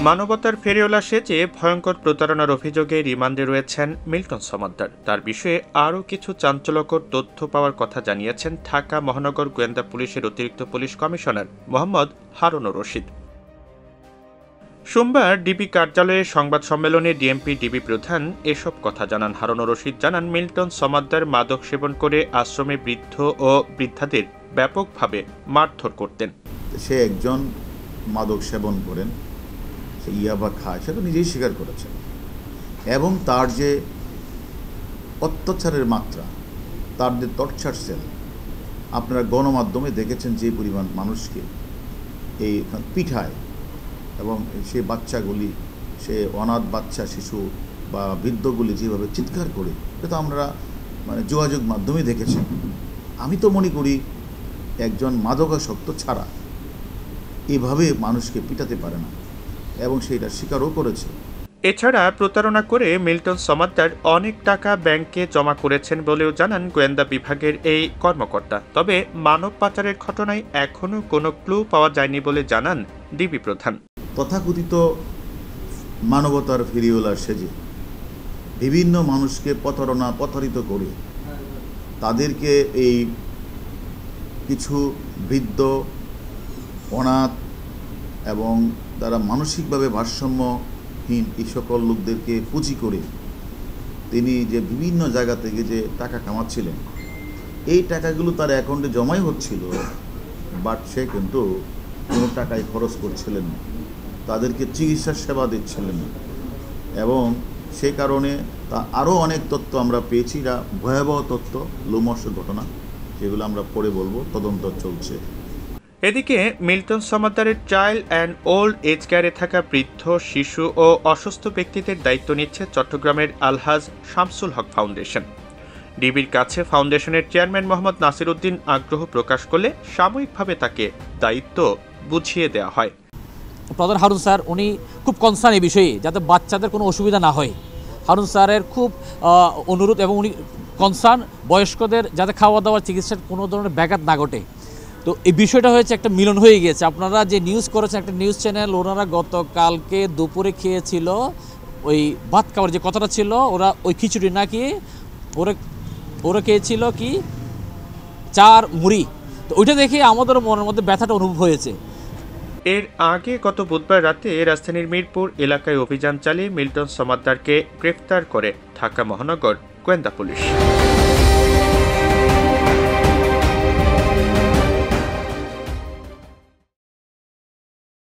মানবতার ফেরিওয়ালা সেজে ভয়ঙ্কর প্রতারণার অভিযোগে রিমান্ডে রয়েছেন মিল্টন সমাদ্দার। তার বিষয়ে আরও কিছু চাঞ্চল্যকর তথ্য পাওয়ার কথা জানিয়েছেন ঢাকা মহানগর গোয়েন্দা পুলিশের অতিরিক্ত পুলিশ কমিশনার মোহাম্মদ হারুনুর রশিদ। সোমবার ডিবি কার্যালয়ে সংবাদ সম্মেলনে ডিএমপি ডিবি প্রধান এসব কথা জানান। হারুনুর রশিদ জানান, মিল্টন সমাদ্দার মাদক সেবন করে আশ্রমে বৃদ্ধ ও বৃদ্ধাদের ব্যাপকভাবে মারধর করতেন। সে একজন মাদক সেবন করেন, সে ইয়াবা খায়, সে তো নিজেই স্বীকার করেছেন। এবং তার যে অত্যাচারের মাত্রা, তার যে টর্চার সেল, আপনারা গণমাধ্যমে দেখেছেন যে পরিমাণ মানুষকে এই পিঠায়, এবং সে বাচ্চাগুলি, সে অনাথ বাচ্চা শিশু বা বৃদ্ধগুলি যেভাবে চিৎকার করে, এটা তো আমরা যোগাযোগ মাধ্যমে দেখেছি। আমি তো মনে করি একজন মাদকাসক্ত ছাড়া এভাবে মানুষকে পিটাতে পারে না, এবং সেটা স্বীকারও করেছে। এছাড়া প্রতারণা করে মিল্টন সমাদ্দার অনেক টাকা ব্যাংকে জমা করেছেন বলেও জানান গোয়েন্দা বিভাগের এই কর্মকর্তা। তবে মানব পাচারের ঘটনায় এখনও কোনো ক্লু পাওয়া যায়নি বলে জানান ডিবি প্রধান। তথাকথিত মানবতার ফেরিওয়ালার সেজে বিভিন্ন মানুষকে প্রতারিত করে তাদেরকে এই কিছু বৃদ্ধ, অনাথ এবং তারা মানসিকভাবে ভারসাম্যহীন এই সকল লোকদেরকে পুঁজি করে তিনি যে বিভিন্ন জায়গা থেকে যে টাকা কামাচ্ছিলেন, এই টাকাগুলো তার অ্যাকাউন্টে জমাই হচ্ছিল, বাট সে কিন্তু কোনো টাকায় খরচ করছিলেন না, তাদেরকে চিকিৎসার সেবা দিচ্ছিলেন না। এবং সে কারণে তা আরও অনেক তথ্য আমরা পেয়েছি, যা ভয়াবহ তথ্য, লোমহর্ষ ঘটনা, যেগুলো আমরা পরে বলবো, তদন্ত চলছে। এদিকে মিল্টন সমাদ্দারের চাইল্ড অ্যান্ড ওল্ড এজ কেয়ারে থাকা বৃদ্ধ, শিশু ও অসুস্থ ব্যক্তিদের দায়িত্ব নিচ্ছে চট্টগ্রামের আলহাজ শামসুল হক ফাউন্ডেশন। ডিবির কাছে ফাউন্ডেশনের চেয়ারম্যান মোহাম্মদ নাসির উদ্দিন আগ্রহ প্রকাশ করলে সাময়িকভাবে তাকে দায়িত্ব বুঝিয়ে দেওয়া হয়। প্রধান হারুন স্যার উনি খুব কনসার্ন এই বিষয়ে, যাতে বাচ্চাদের কোনো অসুবিধা না হয়। হারুন স্যারের খুব অনুরোধ, এবং উনি কনসার্ন বয়স্কদের যাতে খাওয়া দাওয়ার চিকিৎসার কোনো ধরনের ব্যাঘাত না ঘটে। তো এই বিষয়টা হয়েছে একটা মিলন হয়ে গিয়েছে। আপনারা যে নিউজ করেছেন, একটা নিউজ চ্যানেল, ওনারা গতকালকে দুপুরে খেয়েছিল ওই ভাত খাওয়ার যে কথাটা ছিল, ওরা ওই খিচুড়ি নাকি ওরা খেয়েছিল কি চার মুড়ি। তো ওইটা দেখে আমাদের মনের মধ্যে ব্যথাটা অনুভব হয়েছে। এর আগে গত বুধবার রাতে রাজধানীর মিরপুর এলাকায় অভিযান চালিয়ে মিল্টন সমাদ্দারকে গ্রেফতার করে ঢাকা মহানগর গোয়েন্দা পুলিশ।